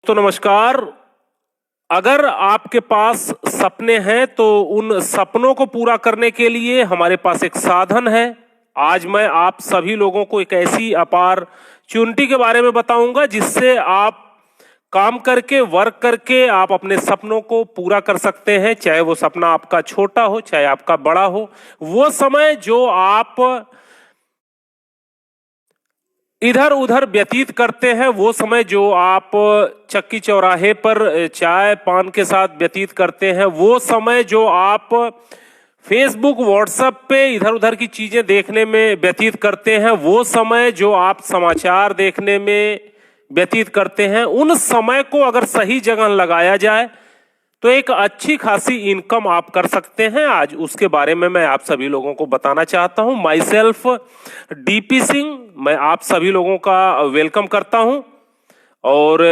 तो नमस्कार। अगर आपके पास सपने हैं तो उन सपनों को पूरा करने के लिए हमारे पास एक साधन है। आज मैं आप सभी लोगों को एक ऐसी अपॉर्चुनिटी के बारे में बताऊंगा जिससे आप काम करके, वर्क करके आप अपने सपनों को पूरा कर सकते हैं। चाहे वो सपना आपका छोटा हो, चाहे आपका बड़ा हो। वो समय जो आप इधर उधर व्यतीत करते हैं, वो समय जो आप चक्की चौराहे पर चाय पान के साथ व्यतीत करते हैं, वो समय जो आप फेसबुक व्हाट्सएप पे इधर उधर की चीजें देखने में व्यतीत करते हैं, वो समय जो आप समाचार देखने में व्यतीत करते हैं, उन समय को अगर सही जगह लगाया जाए तो एक अच्छी खासी इनकम आप कर सकते हैं। आज उसके बारे में मैं आप सभी लोगों को बताना चाहता हूं। माई सेल्फ डीपी सिंह, मैं आप सभी लोगों का वेलकम करता हूं और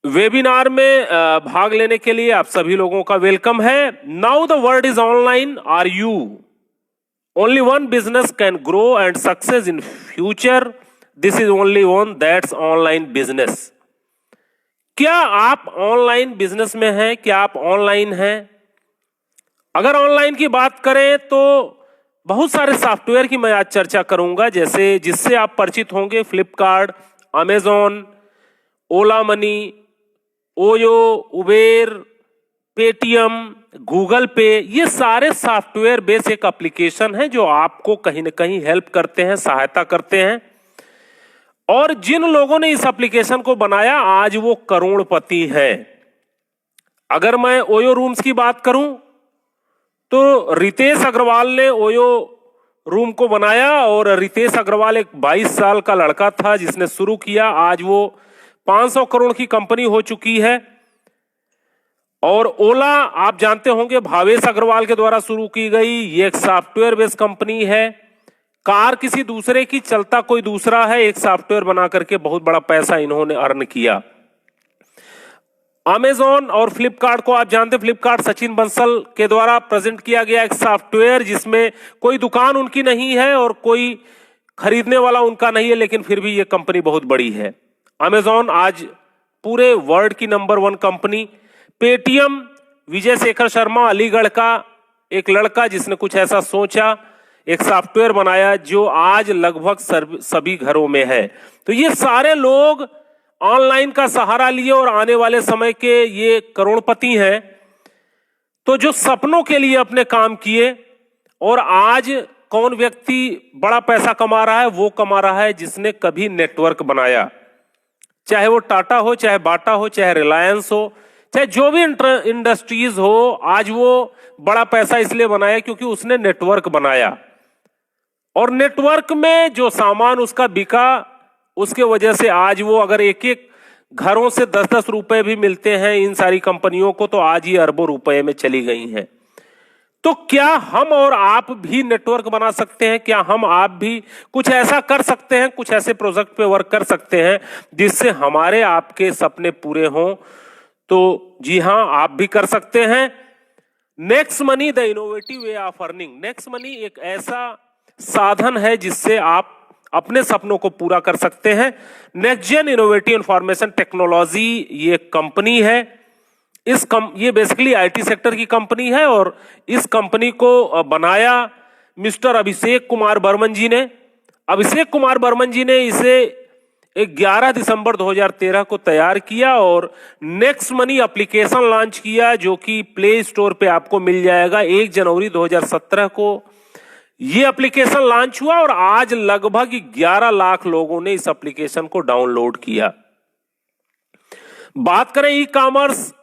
वेबिनार में भाग लेने के लिए आप सभी लोगों का वेलकम है। Now the world is online, are you? Only one business can grow and success in future, this is only one, that's online business. क्या आप ऑनलाइन बिजनेस में हैं? क्या आप ऑनलाइन हैं? अगर ऑनलाइन की बात करें तो बहुत सारे सॉफ्टवेयर की मैं आज चर्चा करूंगा, जैसे जिससे आप परिचित होंगे। Flipkart, Amazon, Ola Money, OYO, Uber, Paytm, Google Pay, ये सारे सॉफ्टवेयर बेस एक एप्लीकेशन है जो आपको कहीं ना कहीं हेल्प करते हैं, सहायता करते हैं। और जिन लोगों ने इस एप्लीकेशन को बनाया आज वो करोड़पति है। अगर मैं ओयो रूम्स की बात करूं तो रितेश अग्रवाल ने ओयो रूम को बनाया और रितेश अग्रवाल एक 22 साल का लड़का था जिसने शुरू किया। आज वो 500 करोड़ की कंपनी हो चुकी है। और ओला आप जानते होंगे भावेश अग्रवाल के द्वारा शुरू की गई, ये एक सॉफ्टवेयर बेस्ड कंपनी है। कार किसी दूसरे की, चलता कोई दूसरा है। एक सॉफ्टवेयर बना करके बहुत बड़ा पैसा इन्होंने अर्न किया। अमेजॉन और फ्लिपकार्ट को आप जानते हैं, फ्लिपकार्ट सचिन बंसल के द्वारा प्रेजेंट किया गया एक सॉफ्टवेयर जिसमें कोई दुकान उनकी नहीं है और कोई खरीदने वाला उनका नहीं है, लेकिन फिर भी ये कंपनी बहुत बड़ी है। अमेजॉन आज पूरे वर्ल्ड की number 1 company. Paytm, Vijay Shekhar Sharma, Aligarh का एक लड़का जिसने कुछ ऐसा सोचा, एक सॉफ्टवेयर बनाया जो आज लगभग सभी घरों में है। तो ये सारे लोग ऑनलाइन का सहारा लिए और आने वाले समय के ये करोड़पति हैं। तो जो सपनों के लिए अपने काम किए, और आज कौन व्यक्ति बड़ा पैसा कमा रहा है? वो कमा रहा है जिसने कभी नेटवर्क बनाया। चाहे वो टाटा हो, चाहे बाटा हो, चाहे रिलायंस हो, चाहे जो भी इंडस्ट्रीज हो, आज वो बड़ा पैसा इसलिए बनाया क्योंकि उसने नेटवर्क बनाया। और नेटवर्क में जो सामान उसका बिका, उसके वजह से आज वो अगर एक एक घरों से 10-10 रुपए भी मिलते हैं इन सारी कंपनियों को, तो आज ये अरबों रुपए में चली गई हैं। तो क्या हम और आप भी नेटवर्क बना सकते हैं? क्या हम आप भी कुछ ऐसा कर सकते हैं, कुछ ऐसे प्रोजेक्ट पे वर्क कर सकते हैं जिससे हमारे आपके सपने पूरे हों? तो जी हां, आप भी कर सकते हैं। Next money, the innovative way of earning. Next money एक ऐसा साधन है जिससे आप अपने सपनों को पूरा कर सकते हैं। Next gen innovative information technology ये कंपनी है। ये बेसिकली आईटी सेक्टर की कंपनी है और इस कंपनी को बनाया मिस्टर अभिषेक कुमार बर्मन जी ने। अभिषेक कुमार बर्मन जी ने इसे 11 दिसंबर 2013 को तैयार किया और नेक्स्ट मनी एप्लीकेशन लॉन्च किया, जो कि प्ले स्टोर पे आपको मिल जाएगा। 1 जनवरी 2017 को ये एप्लीकेशन लॉन्च हुआ और आज लगभग 11 लाख लोगों ने इस एप्लीकेशन को डाउनलोड किया। बात करें ई कॉमर्स,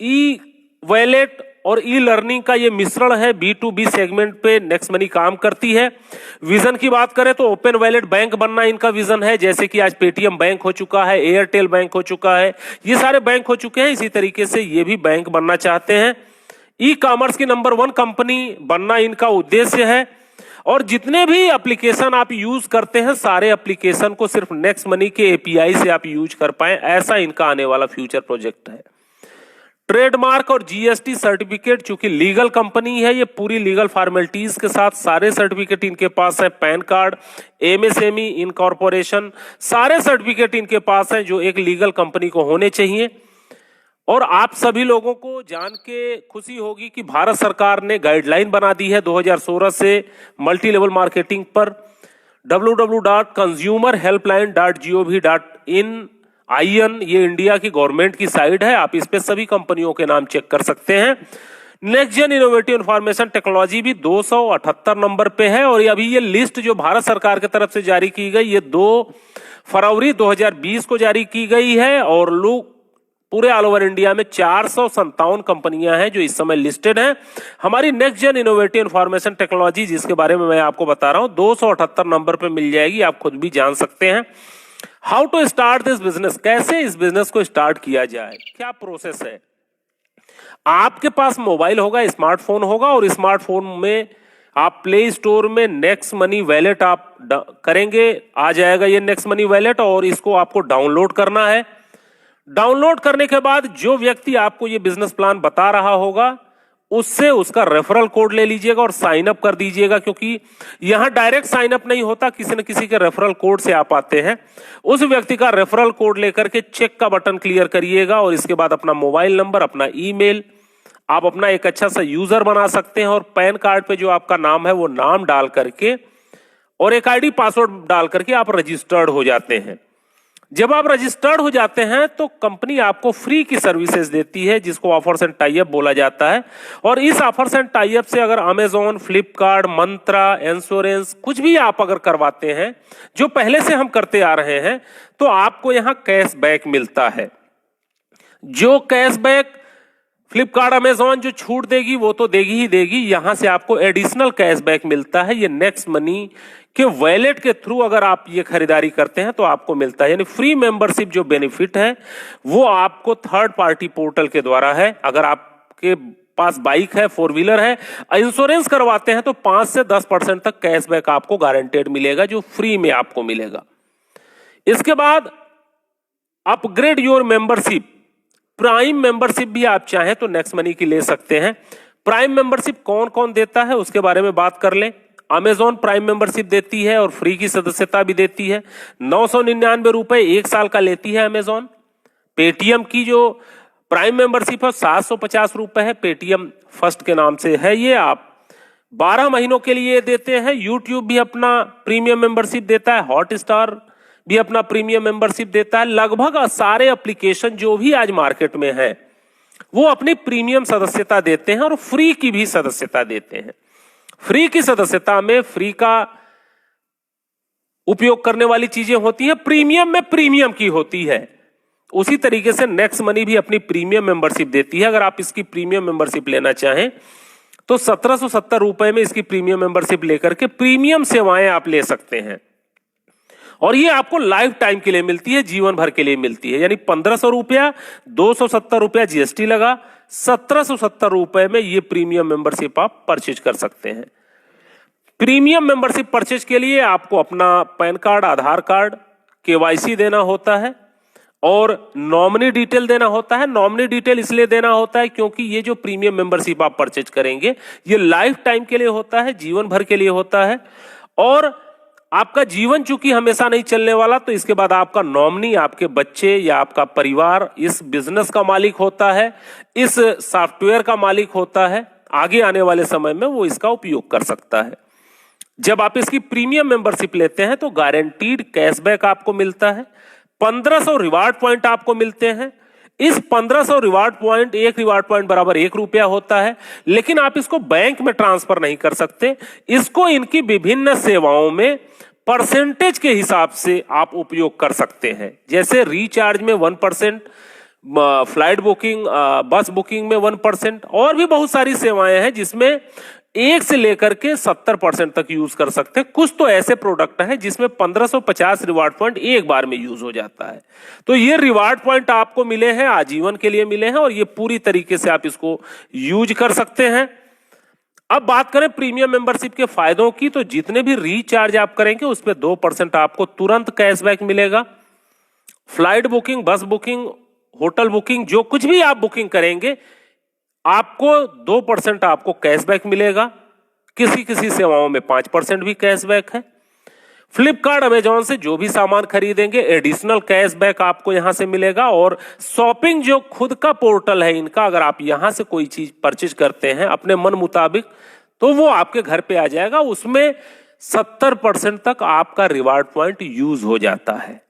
ई वॉलेट और ई लर्निंग का ये मिश्रण है। B2B सेगमेंट पे नेक्स्ट मनी काम करती है। विजन की बात करें तो ओपन वॉलेट बैंक बनना इनका विजन है, जैसे कि आज पेटीएम बैंक हो चुका है, एयरटेल बैंक हो चुका है, ये सारे बैंक हो चुके हैं। इसी तरीके से ये भी बैंक बनना चाहते हैं। ई कॉमर्स की नंबर 1 कंपनी बनना इनका उद्देश्य है। और जितने भी एप्लीकेशन आप यूज करते हैं, सारे एप्लीकेशन को सिर्फ नेक्स्ट मनी के API से आप यूज कर पाए, ऐसा इनका आने वाला फ्यूचर प्रोजेक्ट है। ट्रेडमार्क और जीएसटी सर्टिफिकेट, चूंकि लीगल कंपनी है, ये पूरी लीगल फॉर्मेलिटीज के साथ सारे सर्टिफिकेट इनके पास है। पैन कार्ड, एमएसएमई, इनकॉर्पोरेशन, सारे सर्टिफिकेट इनके पास हैं जो एक लीगल कंपनी को होने चाहिए। और आप सभी लोगों को जान के खुशी होगी कि भारत सरकार ने गाइडलाइन बना दी है 2016 से मल्टी लेवल मार्केटिंग पर। www.consumerhelpline.gov.in ये इंडिया की गवर्नमेंट की साइट है, आप इस पे सभी कंपनियों के नाम चेक कर सकते हैं। Next gen innovative information technology भी 278 नंबर पे है। और अभी ये लिस्ट जो भारत सरकार की तरफ से जारी की गई, ये 2 फरवरी 2020 को जारी की गई है। और लोग पूरे ऑल ओवर इंडिया में 457 कंपनियां हैं जो इस समय लिस्टेड हैं। हमारी next gen innovative information technology, जिसके बारे में मैं आपको बता रहा हूं, 278 नंबर पे मिल जाएगी, आप खुद भी जान सकते हैं। How to start this business, कैसे इस बिजनेस को स्टार्ट किया जाए, क्या प्रोसेस है। आपके पास मोबाइल होगा, स्मार्टफोन होगा, और स्मार्टफोन में आप प्ले स्टोर में नेक्स्ट मनी वैलेट आप करेंगे, आ जाएगा ये नेक्स्ट मनी वैलेट, और इसको आपको डाउनलोड करना है। डाउनलोड करने के बाद जो व्यक्ति आपको ये बिजनेस प्लान बता रहा होगा, उससे उसका रेफरल कोड ले लीजिएगा और साइन अप कर दीजिएगा, क्योंकि यहां डायरेक्ट साइन अप नहीं होता, किसी न किसी के रेफरल कोड से आप आते हैं। उस व्यक्ति का रेफरल कोड लेकर के चेक का बटन क्लियर करिएगा, और इसके बाद अपना मोबाइल नंबर, अपना ईमेल, आप अपना एक अच्छा सा यूजर बना सकते हैं, और पैन कार्ड पे जो आपका नाम है वो नाम डाल करके और एक आईडी पासवर्ड डाल करके आप रजिस्टर्ड हो जाते हैं। जब आप रजिस्टर्ड हो जाते हैं तो कंपनी आपको फ्री की सर्विसेज देती है, जिसको ऑफर्स एंड टाई अप बोला जाता है। और इस ऑफर्स एंड टाई अप से अगर अमेजॉन, फ्लिपकार्ट, मंत्रा, इंश्योरेंस कुछ भी आप अगर करवाते हैं, जो पहले से हम करते आ रहे हैं, तो आपको यहां कैशबैक मिलता है। जो कैशबैक फ्लिपकार्ट, अमेजॉन जो छूट देगी वो तो देगी ही देगी, यहां से आपको एडिशनल कैशबैक मिलता है। ये नेक्स्ट मनी के वॉलेट के थ्रू अगर आप ये खरीदारी करते हैं तो आपको मिलता है। यानी फ्री मेंबरशिप जो बेनिफिट है वो आपको थर्ड पार्टी पोर्टल के द्वारा है। अगर आपके पास बाइक है, 4 व्हीलर है, इंश्योरेंस करवाते हैं, तो 5 से 10% तक कैशबैक आपको गारंटेड मिलेगा, जो फ्री में आपको मिलेगा। इसके बाद upgrade your membership, prime membership भी आप चाहें तो नेक्स्ट मनी की ले सकते हैं। प्राइम मेंबरशिप कौन कौन देता है उसके बारे में बात कर लें। अमेजॉन प्राइम मेंबरशिप देती है और फ्री की सदस्यता भी देती है। 999 रुपए 1 साल का लेती है अमेजॉन। पेटीएम की जो प्राइम मेंबरशिप है 750 रुपए है, पेटीएम फर्स्ट के नाम से है, ये आप 12 महीनों के लिए देते हैं। यूट्यूब भी अपना प्रीमियम मेंबरशिप देता है, हॉटस्टार भी अपना प्रीमियम मेंबरशिप देता है। लगभग सारे एप्लीकेशन जो भी आज मार्केट में है वो अपनी प्रीमियम सदस्यता देते हैं और फ्री की भी सदस्यता देते हैं। फ्री की सदस्यता में फ्री का उपयोग करने वाली चीजें होती हैं, प्रीमियम में प्रीमियम की होती है। उसी तरीके से नेक्स्ट मनी भी अपनी प्रीमियम मेंबरशिप देती है। अगर आप इसकी प्रीमियम मेंबरशिप लेना चाहें तो 1770 रुपए में इसकी प्रीमियम मेंबरशिप लेकर के प्रीमियम सेवाएं आप ले सकते हैं, और ये आपको लाइफ टाइम के लिए मिलती है, जीवन भर के लिए मिलती है। यानी 1500 रुपया, 270 रुपया जीएसटी लगा, 1770 रुपए में ये प्रीमियम मेंबरशिप आप परचेज कर सकते हैं। प्रीमियम मेंबरशिप परचेज के लिए आपको अपना पैन कार्ड, आधार कार्ड, केवाईसी देना होता है और नॉमिनी डिटेल देना होता है। नॉमिनी डिटेल इसलिए देना होता है क्योंकि ये जो प्रीमियम मेंबरशिप आप परचेज करेंगे ये लाइफ टाइम के लिए होता है, जीवन भर के लिए होता है। और आपका जीवन चूंकि हमेशा नहीं चलने वाला, तो इसके बाद आपका नॉमिनी, आपके बच्चे या आपका परिवार इस बिजनेस का मालिक होता है, इस सॉफ्टवेयर का मालिक होता है। आगे आने वाले समय में वो इसका उपयोग कर सकता है। जब आप इसकी प्रीमियम मेंबरशिप लेते हैं तो गारंटीड कैशबैक आपको मिलता है। 1500 रिवार्ड पॉइंट आपको मिलते हैं। इस 1500 रिवार्ड पॉइंट, एक रिवार्ड पॉइंट बराबर 1 रुपया होता है, लेकिन आप इसको बैंक में ट्रांसफर नहीं कर सकते। इसको इनकी विभिन्न सेवाओं में परसेंटेज के हिसाब से आप उपयोग कर सकते हैं। जैसे रिचार्ज में 1%, फ्लाइट बुकिंग, बस बुकिंग में 1%, और भी बहुत सारी सेवाएं हैं जिसमें 1 से लेकर के 70% तक यूज कर सकते हैं। कुछ तो ऐसे प्रोडक्ट हैं जिसमें 1550 रिवार्ड पॉइंट एक बार में यूज हो जाता है। तो ये रिवार्ड पॉइंट आपको मिले हैं, आजीवन के लिए मिले हैं, और ये पूरी तरीके से आप इसको यूज कर सकते हैं। अब बात करें प्रीमियम मेंबरशिप के फायदों की, तो जितने भी रिचार्ज आप करेंगे उस पर 2% आपको तुरंत कैशबैक मिलेगा। फ्लाइट बुकिंग, बस बुकिंग होटल बुकिंग, जो कुछ भी आप बुकिंग करेंगे, आपको 2% आपको कैशबैक मिलेगा। किसी किसी सेवाओं में 5% भी कैशबैक है। फ्लिपकार्ट, अमेजॉन से जो भी सामान खरीदेंगे एडिशनल कैशबैक आपको यहां से मिलेगा। और शॉपिंग जो खुद का पोर्टल है इनका, अगर आप यहां से कोई चीज परचेज करते हैं अपने मन मुताबिक, तो वो आपके घर पे आ जाएगा। उसमें 70% तक आपका रिवार्ड पॉइंट यूज हो जाता है।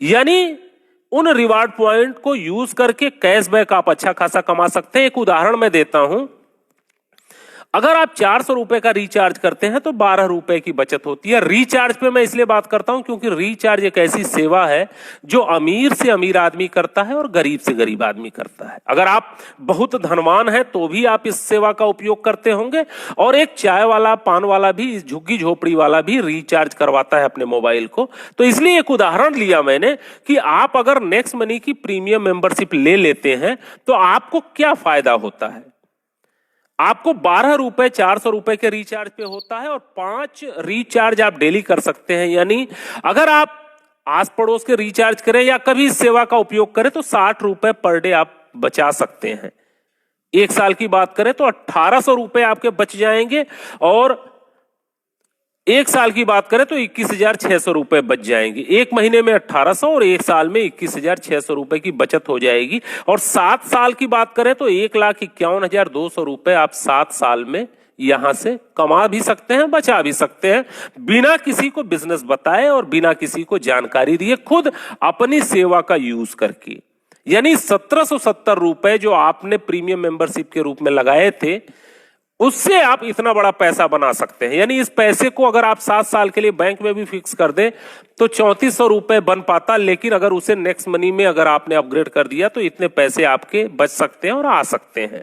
यानी उन रिवार्ड पॉइंट को यूज करके कैशबैक आप अच्छा खासा कमा सकते हैं। एक उदाहरण मैं देता हूं, अगर आप 400 रुपए का रिचार्ज करते हैं तो 12 रुपए की बचत होती है। रिचार्ज पे मैं इसलिए बात करता हूं क्योंकि रिचार्ज एक ऐसी सेवा है जो अमीर से अमीर आदमी करता है और गरीब से गरीब आदमी करता है। अगर आप बहुत धनवान हैं तो भी आप इस सेवा का उपयोग करते होंगे, और एक चाय वाला, पान वाला भी, झुग्गी झोपड़ी वाला भी रिचार्ज करवाता है अपने मोबाइल को। तो इसलिए एक उदाहरण लिया मैंने कि आप अगर नेक्स्ट मनी की प्रीमियम मेंबरशिप ले लेते हैं तो आपको क्या फायदा होता है। आपको 12 रुपए 400 रुपए के रिचार्ज पे होता है और 5 रिचार्ज आप डेली कर सकते हैं। यानी अगर आप आस पड़ोस के रिचार्ज करें या कभी इस सेवा का उपयोग करें तो 60 रुपए पर डे आप बचा सकते हैं। एक साल की बात करें तो 1800 रुपए आपके बच जाएंगे, और एक साल की बात करें तो 21,600 रुपए बच जाएंगे। एक महीने में 1800 और एक साल में 21,600 रुपए की बचत हो जाएगी। और 7 साल की बात करें तो 1,51,200 रुपए आप 7 साल में यहां से कमा भी सकते हैं, बचा भी सकते हैं, बिना किसी को बिजनेस बताए और बिना किसी को जानकारी दिए, खुद अपनी सेवा का यूज करके। यानी 1770 रुपए जो आपने प्रीमियम मेंबरशिप के रूप में लगाए थे, उससे आप इतना बड़ा पैसा बना सकते हैं। यानी इस पैसे को अगर आप 7 साल के लिए बैंक में भी फिक्स कर दें तो 3400 रुपए बन पाता, लेकिन अगर उसे नेक्स्ट मनी में अगर आपने अपग्रेड कर दिया तो इतने पैसे आपके बच सकते हैं और आ सकते हैं।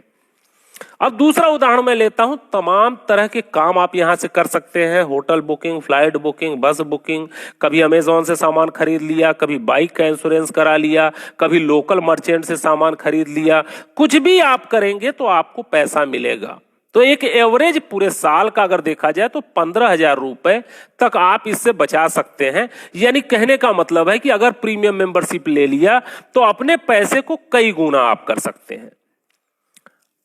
अब दूसरा उदाहरण मैं लेता हूं। तमाम तरह के काम आप यहां से कर सकते हैं, होटल बुकिंग, फ्लाइट बुकिंग, बस बुकिंग, कभी अमेजॉन से सामान खरीद लिया, कभी बाइक का इंश्योरेंस करा लिया, कभी लोकल मर्चेंट से सामान खरीद लिया। कुछ भी आप करेंगे तो आपको पैसा मिलेगा। तो एक एवरेज पूरे साल का अगर देखा जाए तो 15,000 रुपए तक आप इससे बचा सकते हैं। यानी कहने का मतलब है कि अगर प्रीमियम मेंबरशिप ले लिया तो अपने पैसे को कई गुना आप कर सकते हैं।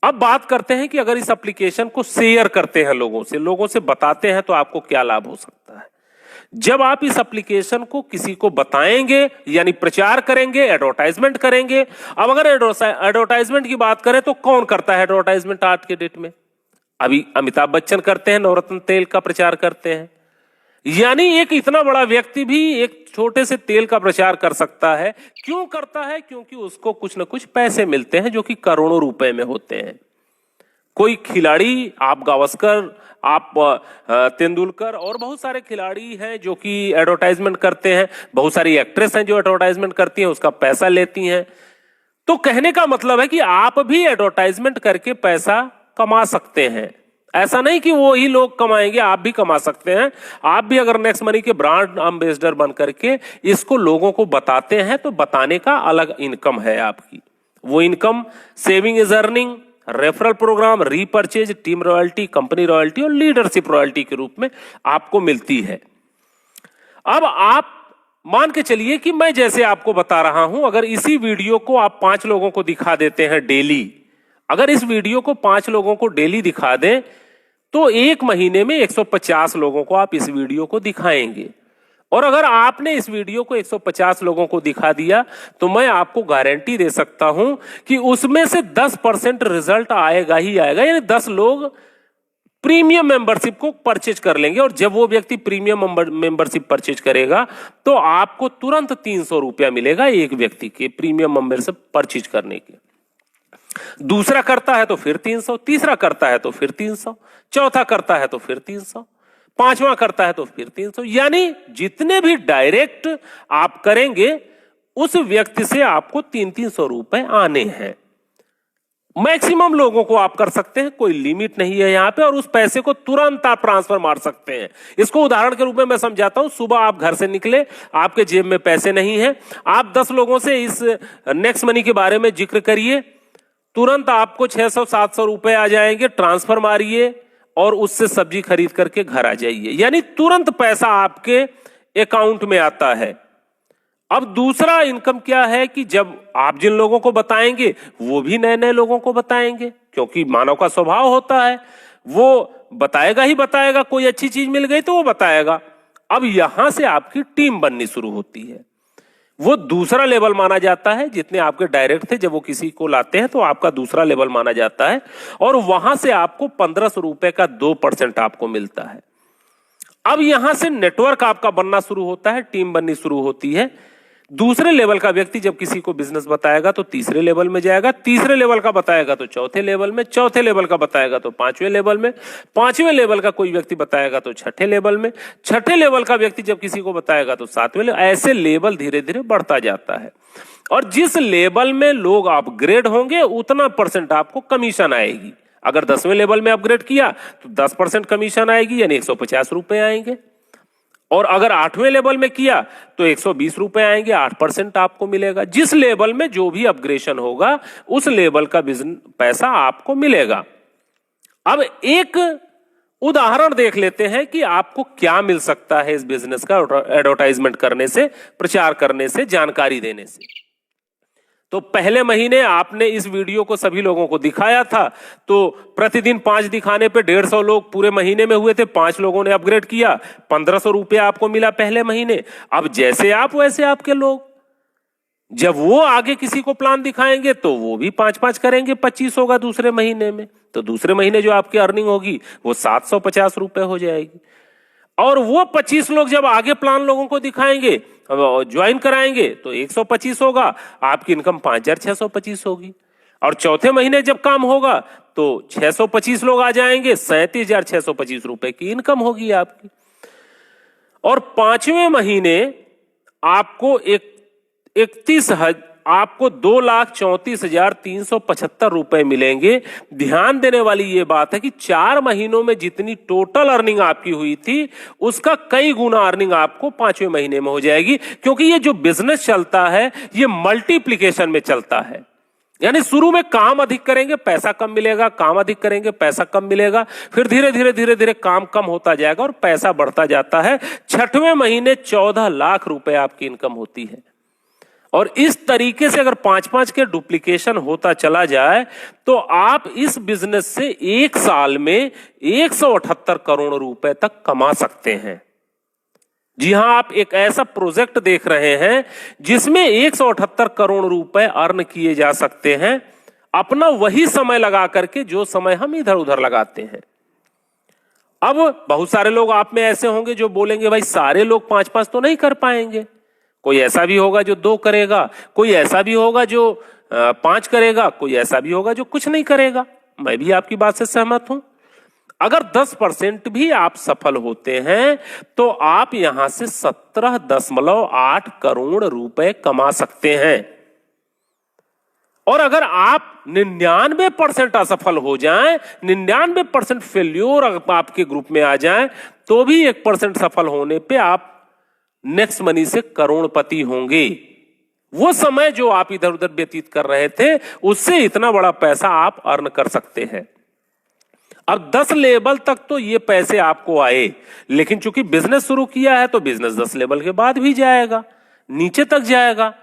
अब बात करते हैं कि अगर इस एप्लीकेशन को शेयर करते हैं लोगों से बताते हैं तो आपको क्या लाभ हो सकता है। जब आप इस एप्लीकेशन को किसी को बताएंगे, यानी प्रचार करेंगे, एडवर्टाइजमेंट करेंगे। अब अगर एडवर्टाइजमेंट की बात करें तो कौन करता है एडवर्टाइजमेंट आज के डेट में? अभी अमिताभ बच्चन करते हैं, नवरत्न तेल का प्रचार करते हैं। यानी एक इतना बड़ा व्यक्ति भी एक छोटे से तेल का प्रचार कर सकता है। क्यों करता है? क्योंकि उसको कुछ ना कुछ पैसे मिलते हैं जो कि करोड़ों रुपए में होते हैं। कोई खिलाड़ी, आप गावस्कर, आप तेंदुलकर और बहुत सारे खिलाड़ी हैं जो कि एडवर्टाइजमेंट करते हैं। बहुत सारी एक्ट्रेस हैं जो एडवर्टाइजमेंट करती हैं, उसका पैसा लेती हैं। तो कहने का मतलब है कि आप भी एडवर्टाइजमेंट करके पैसा कमा सकते हैं। ऐसा नहीं कि वो ही लोग कमाएंगे, आप भी कमा सकते हैं। आप भी अगर नेक्स्ट मनी के ब्रांड एम्बेसडर बन करके इसको लोगों को बताते हैं तो बताने का अलग इनकम है आपकी। वो income saving is earning, referral program, repurchase, team royalty, company royalty और लीडरशिप रॉयल्टी के रूप में आपको मिलती है। अब आप मान के चलिए कि मैं जैसे आपको बता रहा हूं, अगर इसी वीडियो को आप 5 लोगों को दिखा देते हैं डेली, अगर इस वीडियो को 5 लोगों को डेली दिखा दें तो एक महीने में 150 लोगों को आप इस वीडियो को दिखाएंगे। और अगर आपने इस वीडियो को 150 लोगों को दिखा दिया तो मैं आपको गारंटी दे सकता हूं कि उसमें से 10% रिजल्ट आएगा ही आएगा। यानी 10 लोग प्रीमियम मेंबरशिप को परचेज कर लेंगे। और जब वो व्यक्ति प्रीमियम मेंबरशिप परचेज करेगा तो आपको तुरंत 300 रुपया मिलेगा एक व्यक्ति के प्रीमियम मेंबरशिप परचेज करने के। दूसरा करता है तो फिर 300, तीसरा करता है तो फिर 300, चौथा करता है तो फिर 300, पांचवा करता है तो फिर 300। यानी जितने भी डायरेक्ट आप करेंगे उस व्यक्ति से आपको 300-300 रुपए आने हैं। मैक्सिमम लोगों को आप कर सकते हैं, कोई लिमिट नहीं है यहां पे। और उस पैसे को तुरंत आप ट्रांसफर मार सकते हैं। इसको उदाहरण के रूप में मैं समझाता हूं। सुबह आप घर से निकले, आपके जेब में पैसे नहीं है, आप 10 लोगों से इस नेक्स्ट मनी के बारे में जिक्र करिए, तुरंत आपको 600-700 रुपए आ जाएंगे। ट्रांसफर मारिए और उससे सब्जी खरीद करके घर आ जाइए। यानी तुरंत पैसा आपके अकाउंट में आता है। अब दूसरा इनकम क्या है कि जब आप जिन लोगों को बताएंगे वो भी नए नए लोगों को बताएंगे, क्योंकि मानव का स्वभाव होता है वो बताएगा ही बताएगा, कोई अच्छी चीज मिल गई तो वो बताएगा। अब यहां से आपकी टीम बननी शुरू होती है, वो दूसरा लेवल माना जाता है। जितने आपके डायरेक्ट थे जब वो किसी को लाते हैं तो आपका दूसरा लेवल माना जाता है, और वहां से आपको 1500 रुपए का 2% आपको मिलता है। अब यहां से नेटवर्क आपका बनना शुरू होता है, टीम बननी शुरू होती है। दूसरे लेवल का व्यक्ति जब किसी को बिजनेस बताएगा तो तीसरे लेवल में जाएगा, तीसरे लेवल का बताएगा तो चौथे लेवल में, चौथे लेवल का बताएगा तो पांचवें लेवल में, पांचवें लेवल का कोई व्यक्ति बताएगा तो छठे लेवल में, छठे लेवल का व्यक्ति जब किसी को बताएगा तो सातवें लेवल। ऐसे लेवल धीरे धीरे बढ़ता जाता है, और जिस लेवल में लोग अपग्रेड होंगे उतना % आपको कमीशन आएगी। अगर 10वें लेवल में अपग्रेड किया तो 10% कमीशन आएगी, यानी 150 रुपए आएंगे। और अगर 8वें लेवल में किया तो 120 रुपए आएंगे, 8% आपको मिलेगा। जिस लेवल में जो भी अपग्रेडेशन होगा उस लेवल का बिजनेस पैसा आपको मिलेगा। अब एक उदाहरण देख लेते हैं कि आपको क्या मिल सकता है इस बिजनेस का एडवर्टाइजमेंट करने से, प्रचार करने से, जानकारी देने से। तो पहले महीने आपने इस वीडियो को सभी लोगों को दिखाया था, तो प्रतिदिन 5 दिखाने पे 150 लोग पूरे महीने में हुए थे। 5 लोगों ने अपग्रेड किया, 1500 रुपया आपको मिला पहले महीने। अब जैसे आप वैसे आपके लोग, जब वो आगे किसी को प्लान दिखाएंगे तो वो भी 5-5 करेंगे, 25 होगा दूसरे महीने में। तो दूसरे महीने जो आपकी अर्निंग होगी वो 750 रुपए हो जाएगी। और वो 25 लोग जब आगे प्लान लोगों को दिखाएंगे, ज्वाइन कराएंगे, तो 125 होगा, आपकी इनकम 5625 होगी। और चौथे महीने जब काम होगा तो 625 लोग आ जाएंगे, 37,625 रुपए की इनकम होगी आपकी। और 5वें महीने आपको 2,34,375 रुपए मिलेंगे। ध्यान देने वाली यह बात है कि 4 महीनों में जितनी टोटल अर्निंग आपकी हुई थी उसका कई गुना अर्निंग आपको 5वें महीने में हो जाएगी, क्योंकि ये जो बिजनेस चलता है ये मल्टीप्लिकेशन में चलता है। यानी शुरू में काम अधिक करेंगे पैसा कम मिलेगा, काम अधिक करेंगे पैसा कम मिलेगा, फिर धीरे धीरे काम कम होता जाएगा और पैसा बढ़ता जाता है। 6वें महीने 14 लाख रुपए आपकी इनकम होती है। और इस तरीके से अगर 5-5 के डुप्लीकेशन होता चला जाए तो आप इस बिजनेस से एक साल में 178 करोड़ रुपए तक कमा सकते हैं। जी हां, आप एक ऐसा प्रोजेक्ट देख रहे हैं जिसमें 178 करोड़ रुपए अर्न किए जा सकते हैं, अपना वही समय लगा करके जो समय हम इधर उधर लगाते हैं। अब बहुत सारे लोग आप में ऐसे होंगे जो बोलेंगे भाई सारे लोग 5-5 तो नहीं कर पाएंगे, कोई ऐसा भी होगा जो 2 करेगा, कोई ऐसा भी होगा जो 5 करेगा, कोई ऐसा भी होगा जो कुछ नहीं करेगा। मैं भी आपकी बात से सहमत हूं। अगर 10% भी आप सफल होते हैं तो आप यहां से 17.8 करोड़ रुपए कमा सकते हैं। और अगर आप 99% असफल हो जाएं, 99% फेल्योर आपके ग्रुप में आ जाएं, तो भी 1% सफल होने पे आप नेक्स्ट मनी से करोड़पति होंगे। वो समय जो आप इधर उधर व्यतीत कर रहे थे उससे इतना बड़ा पैसा आप अर्न कर सकते हैं। अब 10 लेवल तक तो ये पैसे आपको आए, लेकिन चूंकि बिजनेस शुरू किया है तो बिजनेस 10 लेवल के बाद भी जाएगा, नीचे तक जाएगा।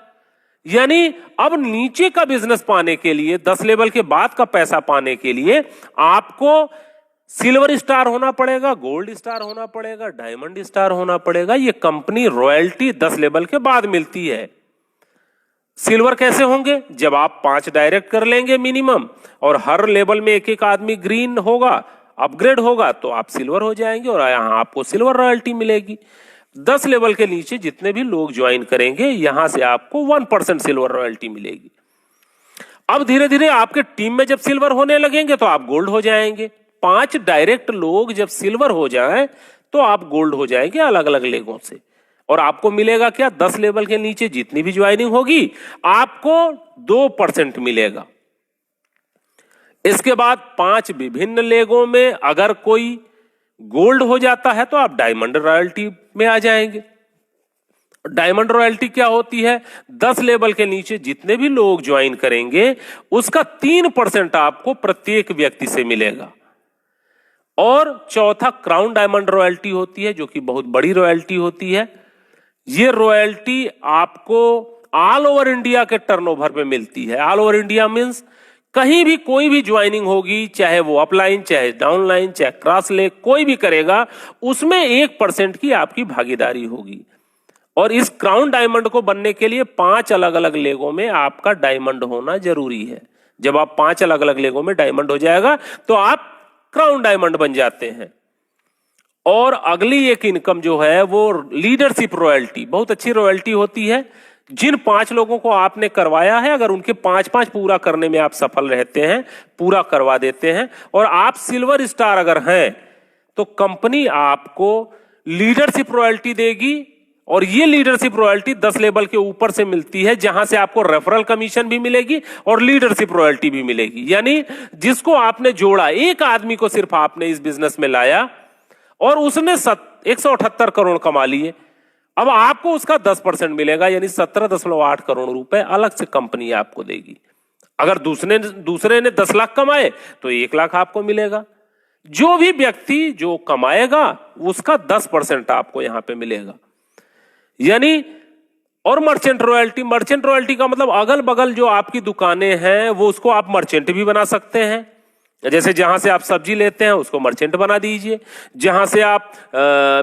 यानी अब नीचे का बिजनेस पाने के लिए, 10 लेवल के बाद का पैसा पाने के लिए आपको सिल्वर स्टार होना पड़ेगा, गोल्ड स्टार होना पड़ेगा, डायमंड स्टार होना पड़ेगा। ये कंपनी रॉयल्टी 10 लेवल के बाद मिलती है। सिल्वर कैसे होंगे? जब आप 5 डायरेक्ट कर लेंगे मिनिमम और हर लेवल में एक आदमी ग्रीन होगा, अपग्रेड होगा, तो आप सिल्वर हो जाएंगे और यहां आपको सिल्वर रॉयल्टी मिलेगी। 10 लेवल के नीचे जितने भी लोग ज्वाइन करेंगे यहां से आपको 1% सिल्वर रॉयल्टी मिलेगी। अब धीरे धीरे आपके टीम में जब सिल्वर होने लगेंगे तो आप गोल्ड हो जाएंगे। 5 डायरेक्ट लोग जब सिल्वर हो जाएं तो आप गोल्ड हो जाएंगे अलग अलग लेगों से। और आपको मिलेगा क्या? 10 लेवल के नीचे जितनी भी ज्वाइनिंग होगी आपको 2% मिलेगा। इसके बाद 5 विभिन्न लेगों में अगर कोई गोल्ड हो जाता है तो आप डायमंड रॉयल्टी में आ जाएंगे। डायमंड रॉयल्टी क्या होती है? 10 लेवल के नीचे जितने भी लोग ज्वाइन करेंगे उसका 3% आपको प्रत्येक व्यक्ति से मिलेगा। और चौथा क्राउन डायमंड रॉयल्टी होती है जो कि बहुत बड़ी रॉयल्टी होती है। ये रॉयल्टी आपको ऑल ओवर इंडिया के टर्नओवर पे मिलती है। ऑल ओवर इंडिया मींस कहीं भी कोई भी ज्वाइनिंग होगी, चाहे वो अपलाइन, चाहे डाउनलाइन, चाहे क्रॉस लेग, कोई भी करेगा, उसमें 1% की आपकी भागीदारी होगी। और इस क्राउन डायमंड को बनने के लिए 5 अलग अलग लेगों में आपका डायमंड होना जरूरी है। जब आप 5 अलग अलग लेगों में डायमंड हो जाएगा तो आप क्राउन डायमंड बन जाते हैं। और अगली एक इनकम जो है वो लीडरशिप रॉयल्टी, बहुत अच्छी रॉयल्टी होती है। जिन 5 लोगों को आपने करवाया है, अगर उनके 5-5 पूरा करने में आप सफल रहते हैं, पूरा करवा देते हैं और आप सिल्वर स्टार अगर हैं, तो कंपनी आपको लीडरशिप रॉयल्टी देगी। और ये लीडरशिप रॉयल्टी 10 लेवल के ऊपर से मिलती है, जहां से आपको रेफरल कमीशन भी मिलेगी और लीडरशिप रॉयल्टी भी मिलेगी। यानी जिसको आपने जोड़ा, एक आदमी को सिर्फ आपने इस बिजनेस में लाया और उसने 178 करोड़ कमा लिए, अब आपको उसका 10% मिलेगा, यानी 17.8 करोड़ रुपए अलग से कंपनी आपको देगी। अगर दूसरे ने 10 लाख कमाए तो 1 लाख आपको मिलेगा। जो भी व्यक्ति जो कमाएगा उसका 10% आपको यहां पे मिलेगा। यानी और मर्चेंट रॉयल्टी का मतलब अगल बगल जो आपकी दुकानें हैं वो उसको आप मर्चेंट भी बना सकते हैं। जैसे जहां से आप सब्जी लेते हैं उसको मर्चेंट बना दीजिए, जहां से आप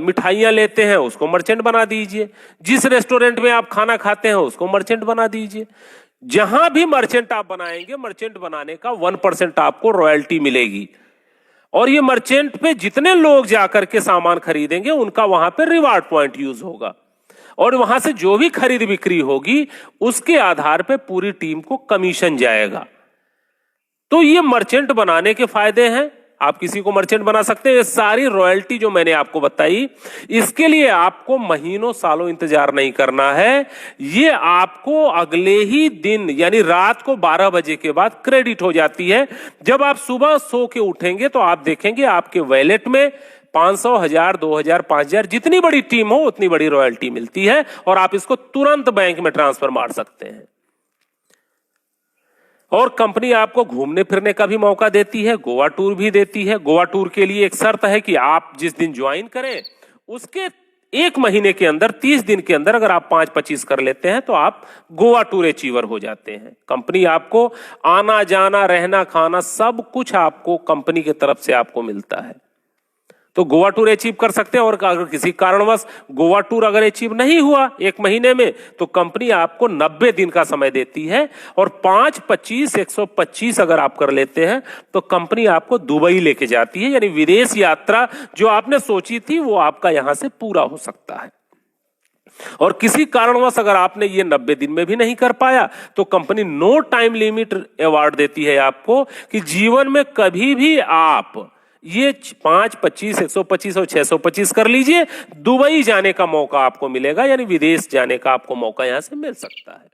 मिठाइयां लेते हैं उसको मर्चेंट बना दीजिए, जिस रेस्टोरेंट में आप खाना खाते हैं उसको मर्चेंट बना दीजिए। जहां भी मर्चेंट आप बनाएंगे, मर्चेंट बनाने का 1% आपको रॉयल्टी मिलेगी। और ये मर्चेंट पे जितने लोग जाकर के सामान खरीदेंगे उनका वहां पे रिवार्ड पॉइंट यूज होगा और वहां से जो भी खरीद बिक्री होगी उसके आधार पे पूरी टीम को कमीशन जाएगा। तो ये मर्चेंट बनाने के फायदे हैं। आप किसी को मर्चेंट बना सकते हैं। ये सारी रॉयल्टी जो मैंने आपको बताई, इसके लिए आपको महीनों सालों इंतजार नहीं करना है। ये आपको अगले ही दिन यानी रात को 12 बजे के बाद क्रेडिट हो जाती है। जब आप सुबह सो के उठेंगे तो आप देखेंगे आपके वॉलेट में 500, 1000, 2000, 5000 जितनी बड़ी टीम हो उतनी बड़ी रॉयल्टी मिलती है और आप इसको तुरंत बैंक में ट्रांसफर मार सकते हैं। और कंपनी आपको घूमने फिरने का भी मौका देती है, गोवा टूर भी देती है। गोवा टूर के लिए एक शर्त है कि आप जिस दिन ज्वाइन करें उसके 1 महीने के अंदर, 30 दिन के अंदर अगर आप 5-25 कर लेते हैं तो आप गोवा टूर अचीवर हो जाते हैं। कंपनी आपको आना जाना रहना खाना सब कुछ आपको कंपनी की तरफ से आपको मिलता है। तो गोवा टूर अचीव कर सकते हैं। और अगर किसी कारणवश गोवा टूर अगर अचीव नहीं हुआ 1 महीने में तो कंपनी आपको 90 दिन का समय देती है। और 5, 25, 125 अगर आप कर लेते हैं तो कंपनी आपको दुबई लेके जाती है। यानी विदेश यात्रा जो आपने सोची थी वो आपका यहां से पूरा हो सकता है। और किसी कारणवश अगर आपने ये 90 दिन में भी नहीं कर पाया तो company no time limit award देती है आपको कि जीवन में कभी भी आप ये 5, 25, 125 और 625 कर लीजिए, दुबई जाने का मौका आपको मिलेगा। यानी विदेश जाने का आपको मौका यहां से मिल सकता है।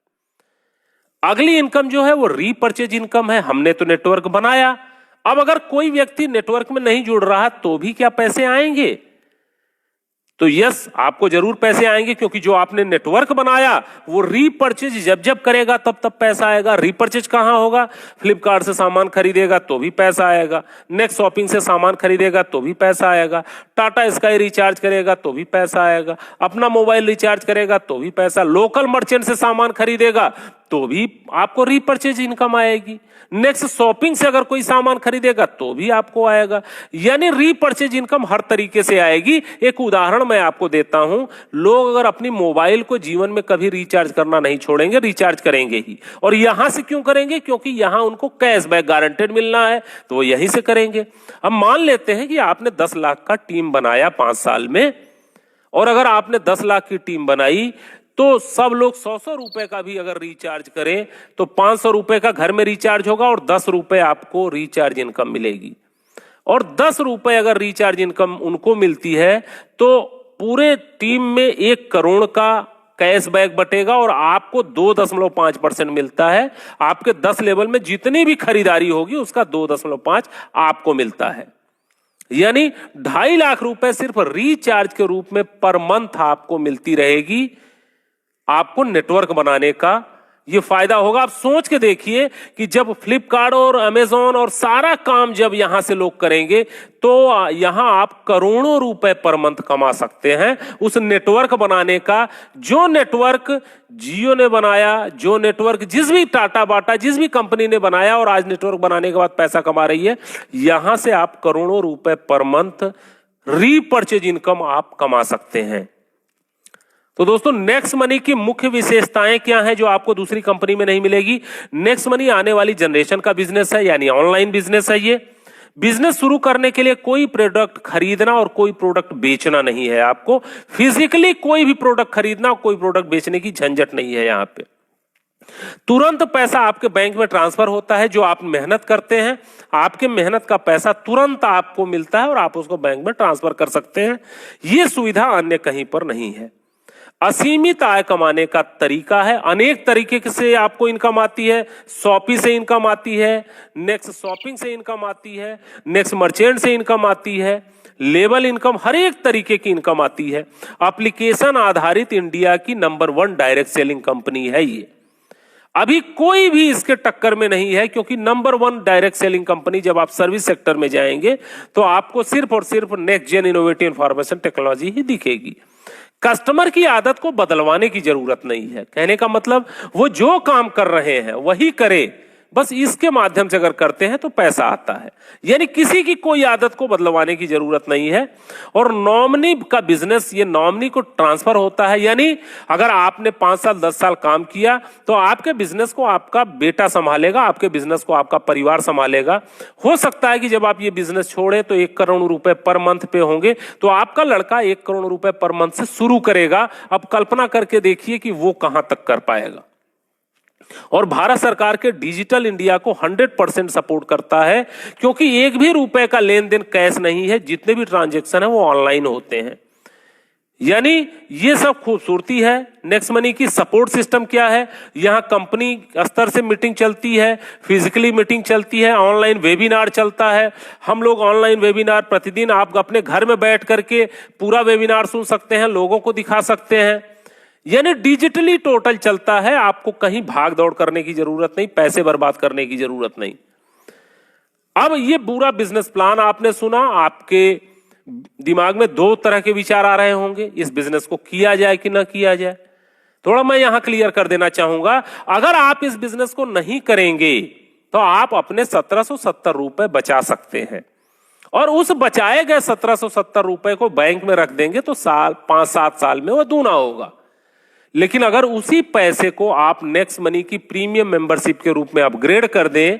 अगली इनकम जो है वो रीपर्चेज इनकम है। हमने तो नेटवर्क बनाया, अब अगर कोई व्यक्ति नेटवर्क में नहीं जुड़ रहा तो भी क्या पैसे आएंगे? तो यस, आपको जरूर पैसे आएंगे, क्योंकि जो आपने नेटवर्क बनाया वो रीपर्चेज जब जब करेगा तब तब पैसा आएगा। रीपर्चेज कहां होगा? फ्लिपकार्ट से सामान खरीदेगा तो भी पैसा आएगा, नेक्स्ट शॉपिंग से सामान खरीदेगा तो भी पैसा आएगा, टाटा स्काई रिचार्ज करेगा तो भी पैसा आएगा, अपना मोबाइल रिचार्ज करेगा तो भी पैसा, लोकल मर्चेंट से सामान खरीदेगा तो भी आपको रीपर्चेज इनकम आएगी, नेक्स्ट शॉपिंग से अगर कोई सामान खरीदेगा तो भी आपको आएगा। यानी रीपर्चेज इनकम हर तरीके से आएगी। एक उदाहरण मैं आपको देता हूं, लोग अगर अपनी मोबाइल को जीवन में कभी रिचार्ज करना नहीं छोड़ेंगे, रिचार्ज करेंगे ही। और यहां से क्यों करेंगे? क्योंकि यहां उनको कैशबैक गारंटेड मिलना है, तो वो यहीं से करेंगे। अब मान लेते हैं कि आपने 10 लाख का टीम बनाया 5 साल में, और अगर आपने 10 लाख की टीम बनाई तो सब लोग 100-100 रुपए का भी अगर रिचार्ज करें तो 500 रुपए का घर में रिचार्ज होगा और 10 रुपए आपको रिचार्ज इनकम मिलेगी। और 10 रुपए अगर रिचार्ज इनकम उनको मिलती है तो पूरे टीम में 1 करोड़ का कैशबैक बटेगा और आपको 2.5% मिलता है। आपके 10 लेवल में जितनी भी खरीदारी होगी उसका 2.5 आपको मिलता है। यानी 2.5 लाख रुपए सिर्फ रिचार्ज के रूप में पर मंथ आपको मिलती रहेगी, आपको नेटवर्क बनाने का ये फायदा होगा। आप सोच के देखिए कि जब फ्लिपकार्ट और अमेजॉन और सारा काम जब यहां से लोग करेंगे तो यहां आप करोड़ों रुपए पर मंथ कमा सकते हैं उस नेटवर्क बनाने का, जो नेटवर्क जियो ने बनाया, जो नेटवर्क जिस भी टाटा बाटा जिस भी कंपनी ने बनाया और आज नेटवर्क बनाने के बाद पैसा कमा रही है, यहां से आप करोड़ों रुपए पर मंथ रीपर्चेज इनकम आप कमा सकते हैं। तो दोस्तों, नेक्स्ट मनी की मुख्य विशेषताएं क्या हैं जो आपको दूसरी कंपनी में नहीं मिलेगी? नेक्स्ट मनी आने वाली जनरेशन का बिजनेस है, यानी ऑनलाइन बिजनेस है। ये बिजनेस शुरू करने के लिए कोई प्रोडक्ट खरीदना और कोई प्रोडक्ट बेचना नहीं है। आपको फिजिकली कोई भी प्रोडक्ट खरीदना, कोई प्रोडक्ट बेचने की झंझट नहीं है। यहां पे तुरंत पैसा आपके बैंक में ट्रांसफर होता है। जो आप मेहनत करते हैं, आपके मेहनत का पैसा तुरंत आपको मिलता है और आप उसको बैंक में ट्रांसफर कर सकते हैं। यह सुविधा अन्य कहीं पर नहीं है। असीमित आय कमाने का तरीका है। अनेक तरीके से आपको इनकम आती है। शॉपी से इनकम आती है, नेक्स्ट शॉपिंग से इनकम आती है, नेक्स्ट मर्चेंट से इनकम आती है, लेबल इनकम, हर एक तरीके की इनकम आती है। एप्लीकेशन आधारित इंडिया की नंबर 1 डायरेक्ट सेलिंग कंपनी है ये। अभी कोई भी इसके टक्कर में नहीं है, क्योंकि नंबर 1 डायरेक्ट सेलिंग कंपनी जब आप सर्विस सेक्टर में जाएंगे तो आपको सिर्फ और सिर्फ next gen innovative information technology ही दिखेगी। कस्टमर की आदत को बदलवाने की जरूरत नहीं है। कहने का मतलब वो जो काम कर रहे हैं वही करे, बस इसके माध्यम से अगर करते हैं तो पैसा आता है। यानी किसी की कोई आदत को बदलवाने की जरूरत नहीं है। और नॉमिनी का बिजनेस, ये नॉमिनी को ट्रांसफर होता है। यानी अगर आपने 5 साल 10 साल काम किया तो आपके बिजनेस को आपका बेटा संभालेगा, आपके बिजनेस को आपका परिवार संभालेगा। हो सकता है कि जब आप ये बिजनेस छोड़े तो 1 करोड़ रुपए पर मंथ पे होंगे, तो आपका लड़का 1 करोड़ रुपए पर मंथ से शुरू करेगा। अब कल्पना करके देखिए कि वो कहां तक कर पाएगा। और भारत सरकार के डिजिटल इंडिया को 100% सपोर्ट करता है, क्योंकि 1 भी रुपए का लेन देन कैश नहीं है। जितने भी ट्रांजैक्शन है वो ऑनलाइन होते हैं। यानी ये सब खूबसूरती है। नेक्स्ट मनी की सपोर्ट सिस्टम क्या है? यहां कंपनी स्तर से मीटिंग चलती है, फिजिकली मीटिंग चलती है, ऑनलाइन वेबिनार चलता है। हम लोग ऑनलाइन वेबिनार प्रतिदिन आप अपने घर में बैठ करके पूरा वेबिनार सुन सकते हैं, लोगों को दिखा सकते हैं। यानी डिजिटली टोटल चलता है। आपको कहीं भाग दौड़ करने की जरूरत नहीं, पैसे बर्बाद करने की जरूरत नहीं। अब ये पूरा बिजनेस प्लान आपने सुना, आपके दिमाग में 2 तरह के विचार आ रहे होंगे, इस बिजनेस को किया जाए कि ना किया जाए। थोड़ा मैं यहां क्लियर कर देना चाहूंगा। अगर आप इस बिजनेस को नहीं करेंगे तो आप अपने 1770 रुपए बचा सकते हैं, और उस बचाए गए 1770 रुपए को बैंक में रख देंगे तो 5-7 साल में वो दूना होगा। लेकिन अगर उसी पैसे को आप नेक्स्ट मनी की प्रीमियम मेंबरशिप के रूप में अपग्रेड कर दें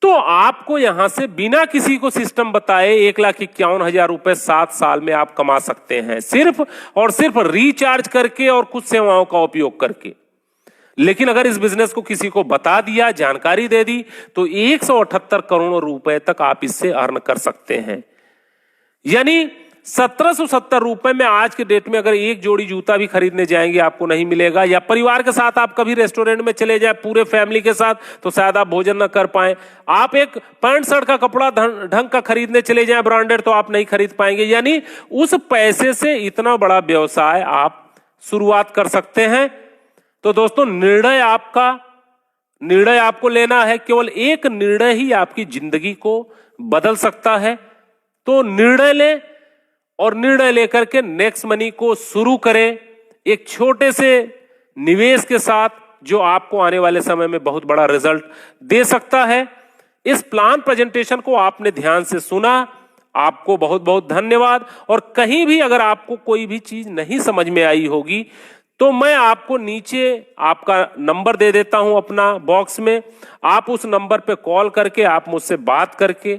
तो आपको यहां से बिना किसी को सिस्टम बताए 1,51,000 रुपए 7 साल में आप कमा सकते हैं, सिर्फ और सिर्फ रिचार्ज करके और कुछ सेवाओं का उपयोग करके। लेकिन अगर इस बिजनेस को किसी को बता दिया, जानकारी दे दी, तो 178 करोड़ रुपए तक आप इससे अर्न कर सकते हैं। यानी 1770 रुपए में आज के डेट में अगर एक जोड़ी जूता भी खरीदने जाएंगे आपको नहीं मिलेगा। या परिवार के साथ आप कभी रेस्टोरेंट में चले जाए पूरे फैमिली के साथ, तो शायद आप भोजन न कर पाए। आप एक पैंट शर्ट का कपड़ा ढंग का खरीदने चले जाए ब्रांडेड, तो आप नहीं खरीद पाएंगे। यानी उस पैसे से इतना बड़ा व्यवसाय आप शुरुआत कर सकते हैं। तो दोस्तों, निर्णय आपको लेना है। केवल एक निर्णय ही आपकी जिंदगी को बदल सकता है। तो निर्णय लें और निर्णय लेकर के नेक्स्ट मनी को शुरू करें, एक छोटे से निवेश के साथ, जो आपको आने वाले समय में बहुत बड़ा रिजल्ट दे सकता है। इस प्लान प्रेजेंटेशन को आपने ध्यान से सुना, आपको बहुत बहुत धन्यवाद। और कहीं भी अगर आपको कोई भी चीज नहीं समझ में आई होगी तो मैं आपको नीचे आपका नंबर दे देता हूं अपना बॉक्स में। आप उस नंबर पे कॉल करके आप मुझसे बात करके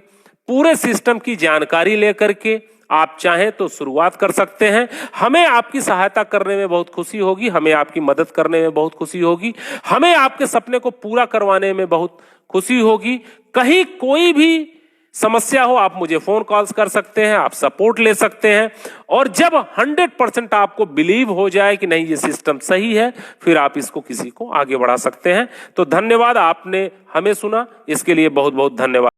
पूरे सिस्टम की जानकारी लेकर के आप चाहें तो शुरुआत कर सकते हैं। हमें आपकी सहायता करने में बहुत खुशी होगी, हमें आपकी मदद करने में बहुत खुशी होगी, हमें आपके सपने को पूरा करवाने में बहुत खुशी होगी। कहीं कोई भी समस्या हो आप मुझे फोन कॉल्स कर सकते हैं, आप सपोर्ट ले सकते हैं। और जब 100% आपको बिलीव हो जाए कि नहीं ये सिस्टम सही है, फिर आप इसको किसी को आगे बढ़ा सकते हैं। तो धन्यवाद, आपने हमें सुना, इसके लिए बहुत बहुत धन्यवाद।